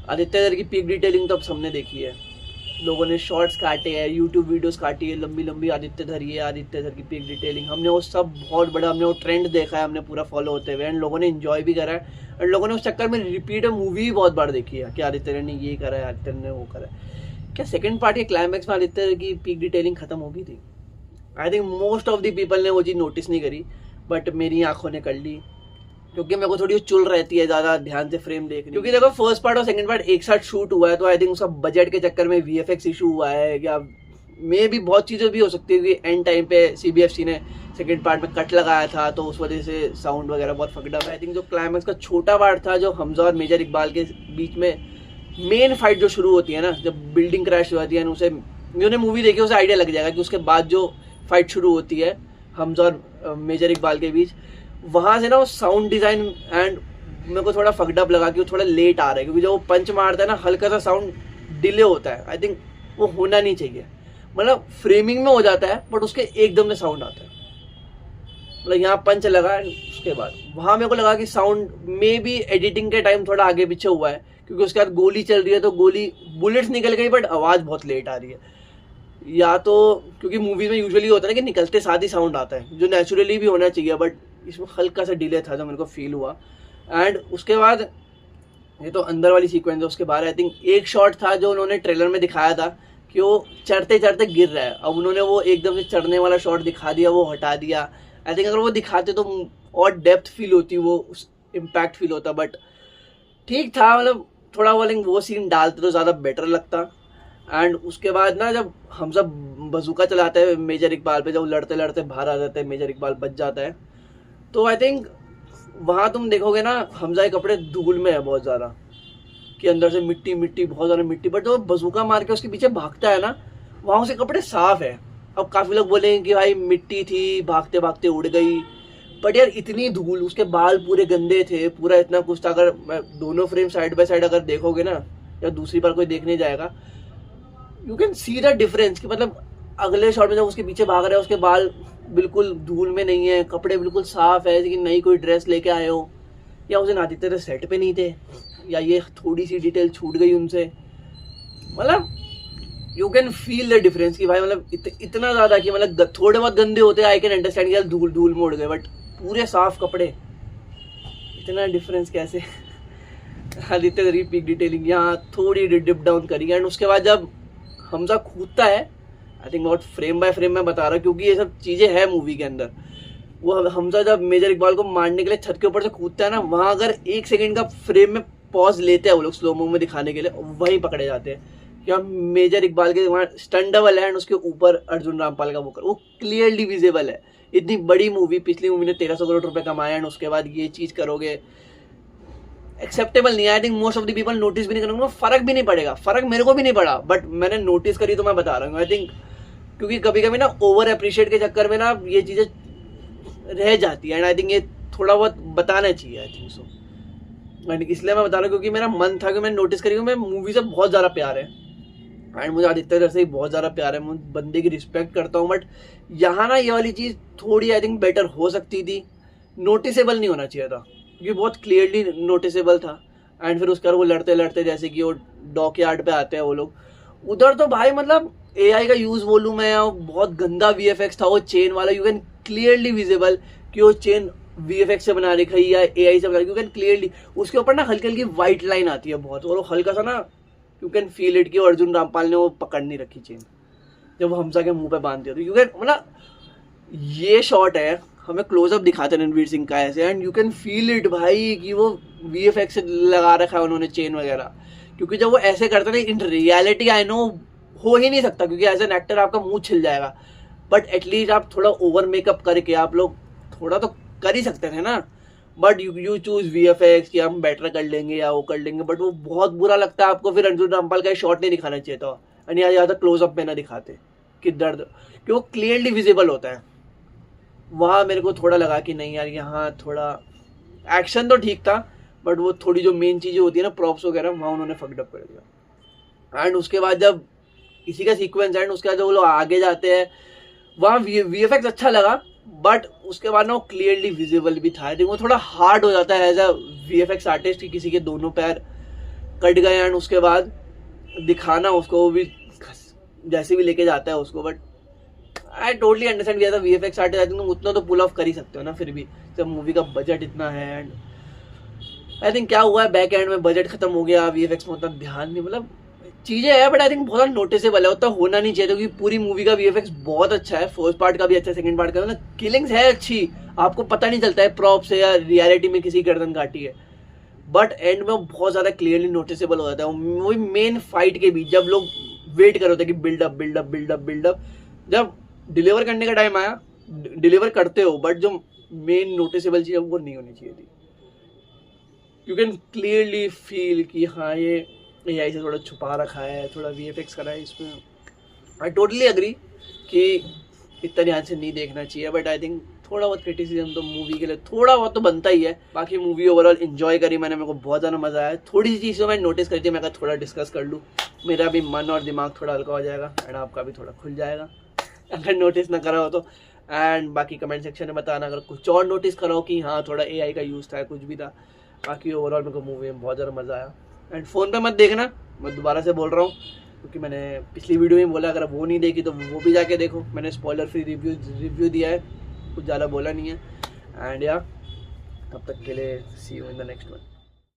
आदित्य धर की peak detailing तो अब सबने देखी है, लोगों ने शॉर्ट्स काटे हैं, यूट्यूब वीडियोस काटी है लंबी लंबी, आदित्य धर ये आदित्य धर की पीक डिटेलिंग, हमने वो सब बहुत बड़ा, हमने वो ट्रेंड देखा है, हमने पूरा फॉलो होते हुए, एंड लोगों ने इन्जॉय भी करा है, एंड लोगों ने उस चक्कर में रिपीट मूवी भी बहुत बार देखी है कि आदित्य ने ये करा है, आदित्य ने वो करा है। क्या सेकंड पार्ट के क्लाइमैक्स में आदित्य की पीक डिटेलिंग खत्म हो गई थी? I think most of the people ने वो चीज़ नोटिस नहीं करी, बट मेरी आंखों ने कर ली, क्योंकि मेरे को थोड़ी चुल रहती है ज़्यादा ध्यान से फ्रेम देखने, क्योंकि देखो फर्स्ट पार्ट और सेकंड पार्ट एक साथ शूट हुआ है, तो आई थिंक उसका बजट के चक्कर में वीएफएक्स इशू हुआ है, या मे भी बहुत चीज़ें भी हो सकती है कि एंड टाइम पे सीबीएफसी ने सेकंड पार्ट में कट लगाया था, तो उस वजह से साउंड वगैरह बहुत फकड़ा है। आई थिंक जो क्लाइमैक्स का छोटा पार्ट था, जो हमजा और मेजर इकबाल के बीच में मेन फाइट जो शुरू होती है ना, जब बिल्डिंग क्रैश हो जाती है, उसे जिन्होंने मूवी देखी उसे आइडिया लग जाएगा कि उसके बाद जो फाइट शुरू होती है हमजा और मेजर इकबाल के बीच, वहाँ से ना वो साउंड डिज़ाइन एंड मेरे को थोड़ा फकडअप लगा कि वो थोड़ा लेट आ रहा है, क्योंकि जब वो पंच मारता है ना हल्का सा साउंड डिले होता है, आई थिंक वो होना नहीं चाहिए, मतलब फ्रेमिंग में हो जाता है बट उसके एकदम से साउंड आता है, मतलब यहाँ पंच लगा उसके बाद वहाँ मेरे को लगा कि साउंड में भी एडिटिंग के टाइम थोड़ा आगे पीछे हुआ है, क्योंकि उसके बाद गोली चल रही है तो गोली बुलेट्स निकल गई बट आवाज़ बहुत लेट आ रही है, या तो क्योंकि मूवीज में यूजुअली होता है ना कि निकलते साथ ही साउंड आता है जो नेचुरली भी होना चाहिए, बट इसमें हल्का सा डिले था जो मेरे को फील हुआ। एंड उसके बाद ये तो अंदर वाली सीक्वेंस है, उसके बाद आई थिंक एक शॉट था जो उन्होंने ट्रेलर में दिखाया था कि वो चढ़ते चढ़ते गिर रहा है, अब उन्होंने वो एकदम से चढ़ने वाला शॉट दिखा दिया, वो हटा दिया। आई थिंक अगर वो दिखाते तो और डेप्थ फील होती, वो इम्पैक्ट फील होता, बट ठीक था, मतलब थोड़ा वो सीन डालते तो ज़्यादा बेटर लगता। एंड उसके बाद ना जब हम सब बजूका चलाते हैं मेजर इकबाल पे, जब लड़ते लड़ते बाहर आ जाते हैं, मेजर इकबाल बच जाता है, तो आई थिंक वहाँ तुम देखोगे ना हमजा के कपड़े धूल में है बहुत ज़्यादा, कि अंदर से मिट्टी मिट्टी बहुत ज़्यादा मिट्टी, बट जो बजूका मार के उसके पीछे भागता है ना वहाँ उसके कपड़े साफ है। अब काफ़ी लोग बोलेंगे कि भाई मिट्टी थी भागते भागते उड़ गई, बट यार इतनी धूल, उसके बाल पूरे गंदे थे, पूरा इतना कुछ था। अगर दोनों फ्रेम साइड बाय साइड अगर देखोगे ना, या दूसरी बार कोई देखने जाएगा, you can see the difference कि मतलब अगले शॉट में जब उसके पीछे भाग रहा है उसके बाल बिल्कुल धूल में नहीं है, कपड़े बिल्कुल साफ है कि नई कोई ड्रेस लेके आए हो, या उस दिन आदित्य थे सेट पे नहीं थे, या ये थोड़ी सी डिटेल छूट गई उनसे, मतलब you can feel the difference कि भाई मतलब इतना ज़्यादा कि मतलब थोड़े बहुत गंदे होते आई कैन अंडरस्टैंड कि धूल धूल में उड़ गए, बट पूरे साफ कपड़े, इतना डिफरेंस कैसे? आदित्य करी पीक डिटेलिंग यहाँ थोड़ी डिप डाउन करी। एंड उसके बाद जब हमजा कूदता है, आई थिंक बहुत फ्रेम बाय फ्रेम में बता रहा हूँ क्योंकि ये सब चीज़ें हैं मूवी के अंदर, वो हमजा जब मेजर इकबाल को मारने के लिए छत के ऊपर से कूदता है ना, वहाँ अगर 1 सेकंड का फ्रेम में पॉज लेते हैं वो लोग स्लोमो में दिखाने के लिए, वहीं पकड़े जाते हैं कि हम मेजर इकबाल के वहाँ स्टंट डबल है एंड उसके ऊपर अर्जुन रामपाल का वो क्लियरली विजिबल है। इतनी बड़ी मूवी, पिछली मूवी ने 1300 करोड़ रुपए कमाया एंड उसके बाद ये चीज़ करोगे, एक्सेप्टेबल नहीं है। I think most of the people notice भी नहीं करेंगे, फर्क भी नहीं पड़ेगा, फर्क मेरे को भी नहीं पड़ा, बट मैंने नोटिस करी तो मैं बता रहा हूँ। आई थिंक क्योंकि कभी कभी ना ओवर अप्रिशिएट के चक्कर में ना ये चीज़ें रह जाती है, एंड आई थिंक ये थोड़ा बहुत बताना चाहिए, आई थिंक सो। इसलिए मैं बता रहा हूँ क्योंकि मेरा मन था कि मैं नोटिस करी, मैं मूवी से बहुत ज़्यादा प्यार है एंड मुझे आदित्य जैसे ही बहुत ज़्यादा प्यार है, मैं बंदे की रिस्पेक्ट करता हूँ, बट यहाँ ना ये वाली चीज़ थोड़ी आई थिंक बेटर हो सकती थी, नोटिसेबल नहीं होना चाहिए था, क्योंकि बहुत क्लियरली नोटिसेबल था। एंड फिर उसके बाद वो लड़ते लड़ते जैसे कि वो डॉक यार्ड पे आते हैं वो लोग, उधर तो भाई मतलब एआई का यूज़ वॉल्यूम है, बहुत गंदा वीएफएक्स था, वो चेन वाला यू कैन क्लियरली विजिबल कि वो चेन वीएफएक्स से बना रखी है या एआई से बना रखी, यू कैन क्लियरली उसके ऊपर ना हल्की हल्की वाइट लाइन आती है बहुत, और वो हल्का सा ना यू कैन फील इट कि अर्जुन रामपाल ने वो पकड़ नहीं रखी चेन जब वो हमजा के मुंह पे बांध दिया, तो यू कैन मतलब ये शॉट है, हमें क्लोजअप दिखाते हैं रणवीर सिंह का ऐसे, and you can feel it भाई कि वो वीएफएक्स से लगा रखा है उन्होंने चेन वगैरह, क्योंकि जब वो ऐसे करते हैं इन रियलिटी आई नो हो ही नहीं सकता, क्योंकि एज एन एक्टर आपका मुंह छिल जाएगा, बट एटलीस्ट आप थोड़ा ओवर मेकअप करके आप लोग थोड़ा तो कर ही सकते थे ना, बट यू चूज वीएफएक्स कि हम बेटर कर लेंगे या वो कर लेंगे, बट वो बहुत बुरा लगता है आपको। फिर अर्जुन रामपाल का शॉट नहीं दिखाना चाहिए था, एंड या क्लोजअप में ना दिखाते कि दर्द, कि वो क्लियरली विजिबल होता है। वहाँ मेरे को थोड़ा लगा कि नहीं यार, यहाँ थोड़ा एक्शन तो ठीक था, बट वो थोड़ी जो मेन चीज़ें होती है ना प्रॉप्स वगैरह, वहाँ उन्होंने फकडअप कर दिया। एंड उसके बाद जब इसी का सीक्वेंस एंड उसके बाद जब वो लोग आगे जाते हैं, वहाँ वीएफएक्स अच्छा लगा, बट उसके बाद ना वो क्लियरली विजिबल भी था। वो थोड़ा हार्ड हो जाता है एज अ वीएफएक्स आर्टिस्ट कि किसी के दोनों पैर कट गए एंड उसके बाद दिखाना उसको, वो भी जैसे भी लेके जाता है उसको। बट आई टोटली अंडरस्टैंड किया था VFX आर्टिस्ट, आई थिंक तुम उतना तो पुल ऑफ कर ही सकते हो ना, फिर भी जब मूवी का बजट इतना है। एंड आई थिंक क्या हुआ है बैक एंड में बजट खत्म हो गया, VFX में उतना ध्यान नहीं, मतलब चीजें है बट आई थिंक बहुत नोटिसेबल है, उतना होना नहीं चाहिए, क्योंकि पूरी मूवी का VFX बहुत अच्छा है, फर्स्ट पार्ट का भी अच्छा है, सेकंड पार्ट का, मतलब किलिंग्स है अच्छी, आपको पता नहीं चलता है प्रॉप से या रियलिटी में किसी गर्दन काटी है, बट एंड में बहुत ज्यादा क्लियरली नोटिसेबल हो जाता है। वही मेन फाइट के बीच जब लोग वेट कर रहे थे कि बिल्डअप बिल्डअप बिल्डअप बिल्डअप, जब डिलीवर करने का टाइम आया डिलीवर करते हो, बट जो मेन नोटिसेबल चीज है वो नहीं होनी चाहिए थी। यू कैन क्लियरली फील कि हाँ ये AI से थोड़ा छुपा रखा है, थोड़ा VFX करा है इसमें। आई टोटली एग्री कि इतना ध्यान से नहीं देखना चाहिए, बट आई थिंक थोड़ा बहुत क्रिटिसिज्म तो मूवी के लिए थोड़ा बहुत तो बनता ही है। बाकी मूवी ओवरऑल एंजॉय करी मैंने, मेरे को बहुत ज़्यादा मज़ा आया। थोड़ी सी चीज़ें मैंने नोटिस करी थी, मैं थोड़ा डिस्कस कर लूँ, मेरा भी मन और दिमाग थोड़ा हल्का हो जाएगा एंड आपका भी थोड़ा खुल जाएगा अगर नोटिस ना करा हो तो। एंड बाकी कमेंट सेक्शन में बताना अगर कुछ और नोटिस करा हो कि हाँ थोड़ा AI का यूज़ था, कुछ भी था। बाकी ओवरऑल मेरे को मूवी में बहुत ज़्यादा मज़ा आया। एंड फ़ोन पे मत देखना, मैं दोबारा से बोल रहा हूँ, क्योंकि मैंने पिछली वीडियो में बोला अगर वो नहीं देखी तो वो भी जाके देखो, मैंने स्पॉइलर फ्री रिव्यू दिया है, कुछ ज़्यादा बोला नहीं है। एंड या तब तक के लिए see you in the next one.